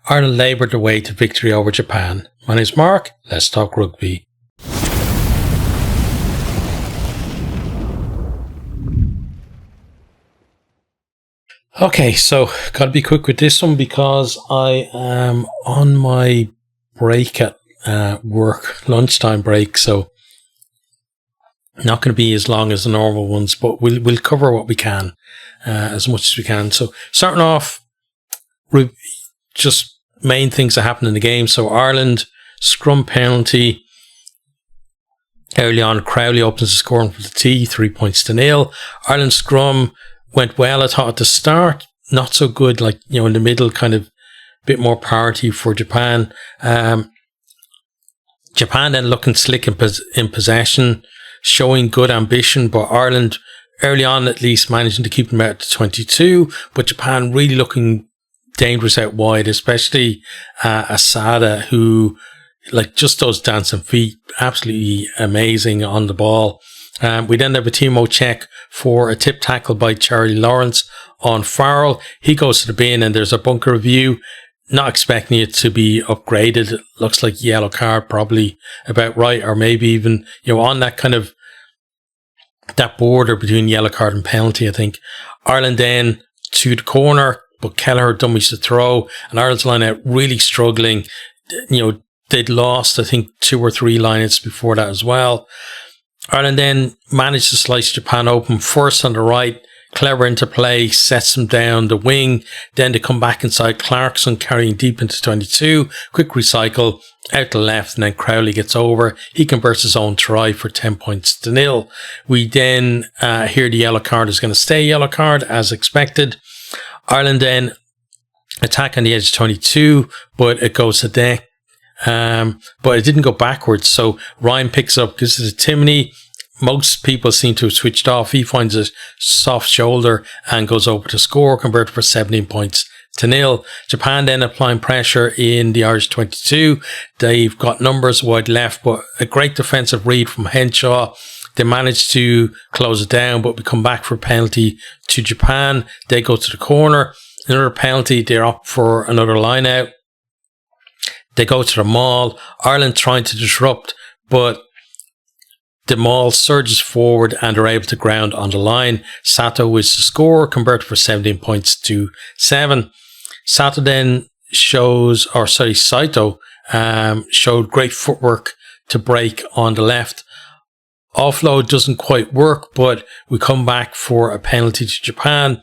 Ireland laboured their way to victory over Japan. My name's Mark, let's talk rugby. Okay, so got to be quick with this one because I am on my break at work, lunchtime break, so not going to be as long as the normal ones, but we'll cover what we can, as much as we can. So starting off, just main things that happened in the game. So Ireland scrum penalty early on. Crowley opens the scoring for the tee, 3-0. Ireland scrum went well, I thought, at the start. Not so good, like, in the middle, kind of bit more parity for Japan. Japan then looking slick in possession, showing good ambition, but Ireland early on at least managing to keep them out to 22, but Japan really looking dangerous out wide, especially Asada, who just those dancing feet, absolutely amazing on the ball. We then have a Timo check for a tip tackle by Charlie Lawrence on Farrell. He goes to the bin and there's a bunker review. Not expecting it to be upgraded. It looks like yellow card, probably about right, or maybe even, on that kind of that border between yellow card and penalty, I think. Ireland then to the corner, but Kelleher dummies the throw, and Ireland's line out really struggling. They'd lost, I think, 2 or 3 lineouts before that as well. Ireland then managed to slice Japan open first on the right. Clever interplay, sets them down the wing. Then they come back inside. Clarkson carrying deep into 22. Quick recycle out the left, and then Crowley gets over. He converts his own try for 10-0. We then hear the yellow card is going to stay yellow card as expected. Ireland then attack on the edge of 22, but it goes to deck. But it didn't go backwards. So Ryan picks up. This is a Timoney. Most people seem to have switched off. He finds a soft shoulder and goes over to score, converted for 17-0. Japan then applying pressure in the Irish 22. They've got numbers wide left, but a great defensive read from Henshaw. They managed to close it down, but we come back for a penalty to Japan. They go to the corner. Another penalty. They're up for another line out. They go to the maul. Ireland trying to disrupt, but the maul surges forward and are able to ground on the line. Sato is the scorer, converted for 17-7. Sato then Saito showed great footwork to break on the left. Offload doesn't quite work, but we come back for a penalty to Japan.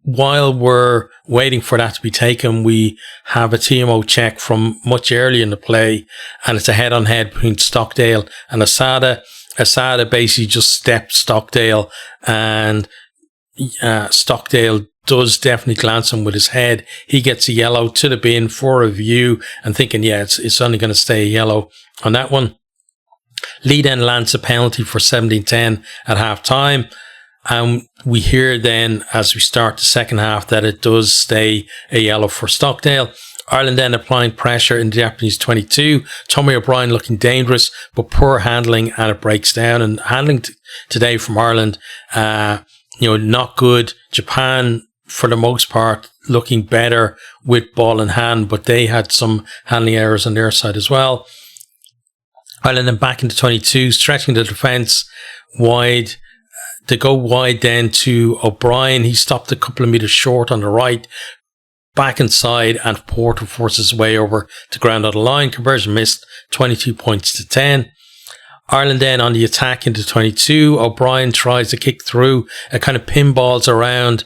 While we're waiting for that to be taken, we have a TMO check from much earlier in the play, and it's a head-on-head between Stockdale and Asada. Asada basically just stepped Stockdale, and Stockdale does definitely glance him with his head. He gets a yellow to the bin for a review, and thinking, it's only going to stay a yellow on that one. Lee then lands a penalty for 17-10 at half-time. And we hear then, as we start the second half, that it does stay a yellow for Stockdale. Ireland then applying pressure in the Japanese 22. Tommy O'Brien looking dangerous, but poor handling, and it breaks down. And handling today from Ireland, not good. Japan, for the most part, looking better with ball in hand, but they had some handling errors on their side as well. Ireland then back into 22, stretching the defence wide. They go wide then to O'Brien. He stopped a couple of metres short on the right. Back inside, and Porter forces his way over to ground on the line. Conversion missed, 22-10. Ireland then on the attack into 22. O'Brien tries to kick through. It kind of pinballs around.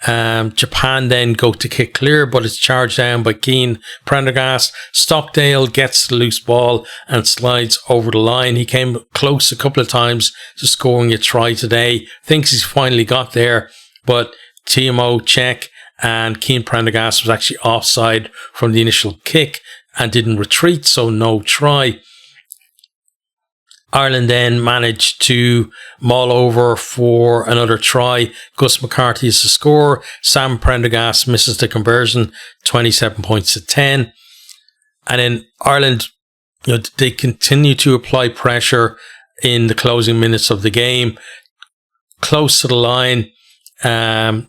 Japan then go to kick clear, but it's charged down by Keane Prendergast. Stockdale gets the loose ball and slides over the line. He came close a couple of times to scoring a try today. Thinks he's finally got there, but TMO check, and Keane Prendergast was actually offside from the initial kick and didn't retreat, so no try. Ireland then managed to maul over for another try. Gus McCarthy is the scorer. Sam Prendergast misses the conversion, 27-10. And then Ireland, they continue to apply pressure in the closing minutes of the game, close to the line, and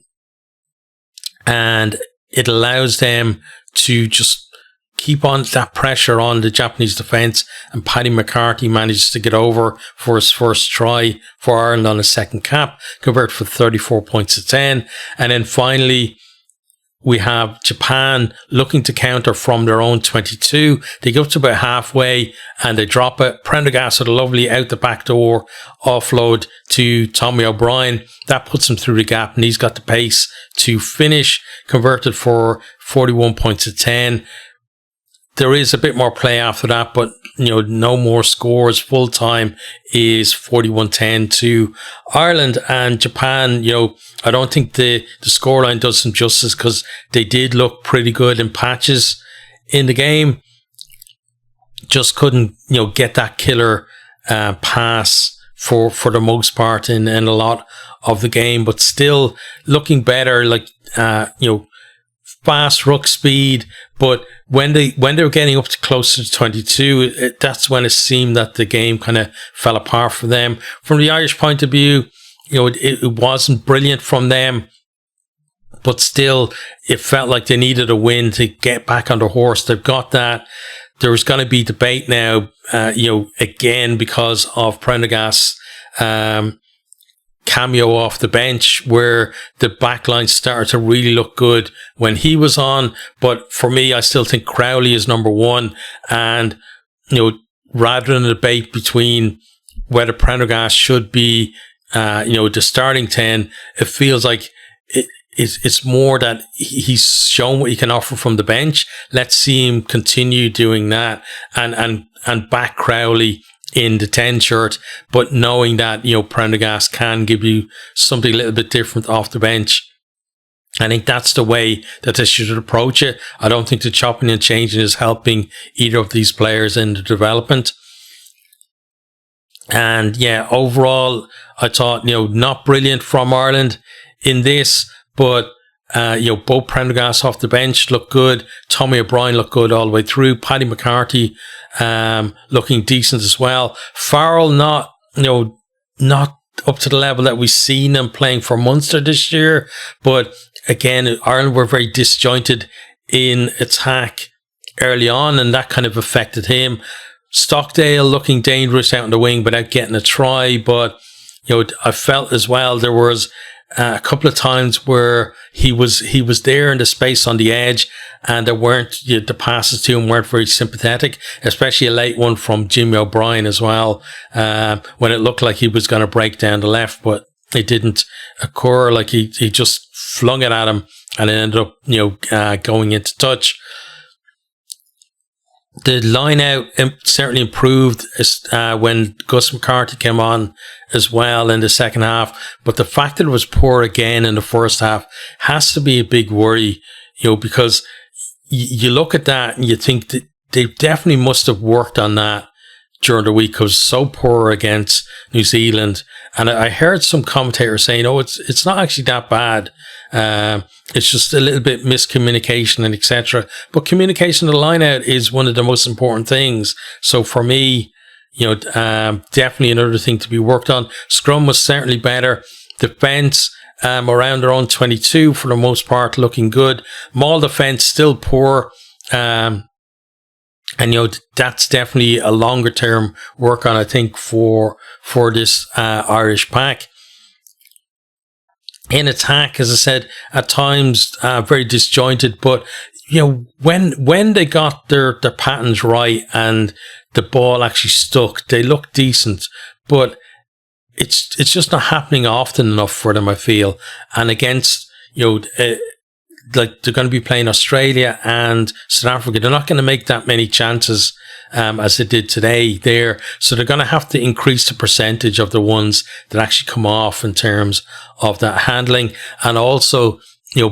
it allows them to just keep on that pressure on the Japanese defence, and Paddy McCarthy manages to get over for his first try for Ireland on his second cap, convert for 34 points to 10. And then finally, we have Japan looking to counter from their own 22. They go up to about halfway and they drop it. Prendergast with a lovely out the back door offload to Tommy O'Brien. That puts him through the gap, and he's got the pace to finish, converted for 41 points to 10. There is a bit more play after that, but no more scores. Full time is 41-10 to Ireland. And Japan, I don't think the scoreline does them justice, because they did look pretty good in patches in the game. Just couldn't, get that killer pass for the most part in a lot of the game, but still looking better, fast ruck speed. But when they were getting up to closer to 22, that's when it seemed that the game kind of fell apart for them. From the Irish point of view, it wasn't brilliant from them, but still it felt like they needed a win to get back on the horse. They've got that. There's going to be debate now, again, because of Prendergast's cameo off the bench, where the backline started to really look good when he was on. But for me, I still think Crowley is number one. And, rather than a debate between whether Prendergast should be, the starting 10, it feels like it's more that he's shown what he can offer from the bench. Let's see him continue doing that and back Crowley in the 10 shirt, but knowing that, Prendergast can give you something a little bit different off the bench. I think that's the way that they should approach it. I don't think the chopping and changing is helping either of these players in the development. And yeah, overall, I thought, not brilliant from Ireland in this, but both Prendergast off the bench looked good. Tommy O'Brien looked good all the way through. Paddy McCarthy looking decent as well. Farrell not up to the level that we've seen him playing for Munster this year. But again, Ireland were very disjointed in attack early on, and that kind of affected him. Stockdale looking dangerous out on the wing without getting a try. But I felt as well there was a couple of times where he was there in the space on the edge, and there weren't, the passes to him weren't very sympathetic, especially a late one from Jimmy O'Brien as well, when it looked like he was going to break down the left, but it didn't occur. Like he just flung it at him, and it ended up going into touch. The line out certainly improved when Gus McCarthy came on as well in the second half. But the fact that it was poor again in the first half has to be a big worry, because you look at that and you think that they definitely must have worked on that during the week, because it was so poor against New Zealand. And I heard some commentators saying, it's not actually that bad. It's just a little bit miscommunication and etc. But communication of the line out is one of the most important things. So for me, definitely another thing to be worked on. Scrum was certainly better. Defence around their own 22 for the most part, looking good. Maul defence still poor. And that's definitely a longer term work on, I think, for this Irish pack. In attack, as I said, at times very disjointed, but when they got their patterns right and the ball actually stuck, they looked decent. But it's just not happening often enough for them, I feel. And against like they're going to be playing Australia and South Africa, they're not going to make that many chances as they did today there. So they're going to have to increase the percentage of the ones that actually come off in terms of that handling. And also,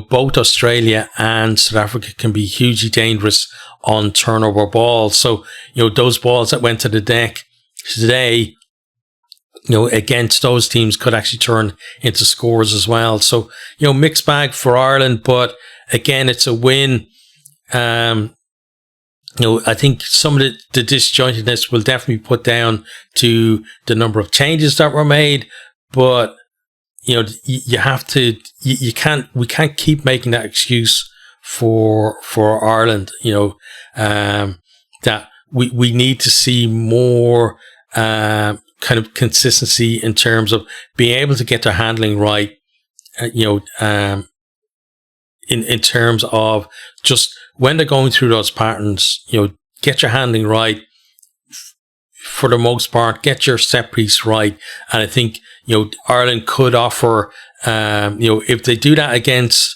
both Australia and South Africa can be hugely dangerous on turnover balls. So, those balls that went to the deck today, against those teams could actually turn into scores as well. So, mixed bag for Ireland, but again, it's a win. I think some of the disjointedness will definitely be put down to the number of changes that were made, but you have to, we can't keep making that excuse for Ireland. That we need to see more kind of consistency in terms of being able to get their handling right. In terms of just when they're going through those patterns, get your handling right for the most part, get your set piece right. And I think, Ireland could offer, if they do that against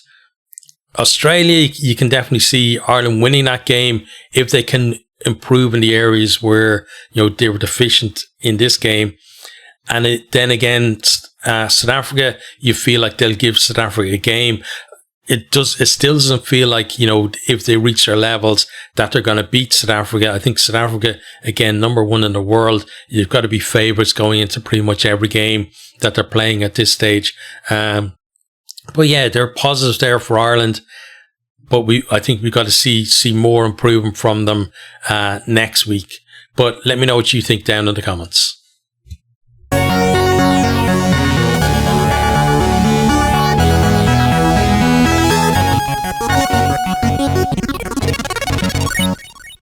Australia, you can definitely see Ireland winning that game if they can improve in the areas where, they were deficient in this game. And then against South Africa, you feel like they'll give South Africa a game. It still doesn't feel like, if they reach their levels that they're going to beat South Africa. I think South Africa, again, number one in the world, you've got to be favourites going into pretty much every game that they're playing at this stage. But yeah, there are positives there for Ireland, but I think we've got to see more improvement from them next week. But let me know what you think down in the comments.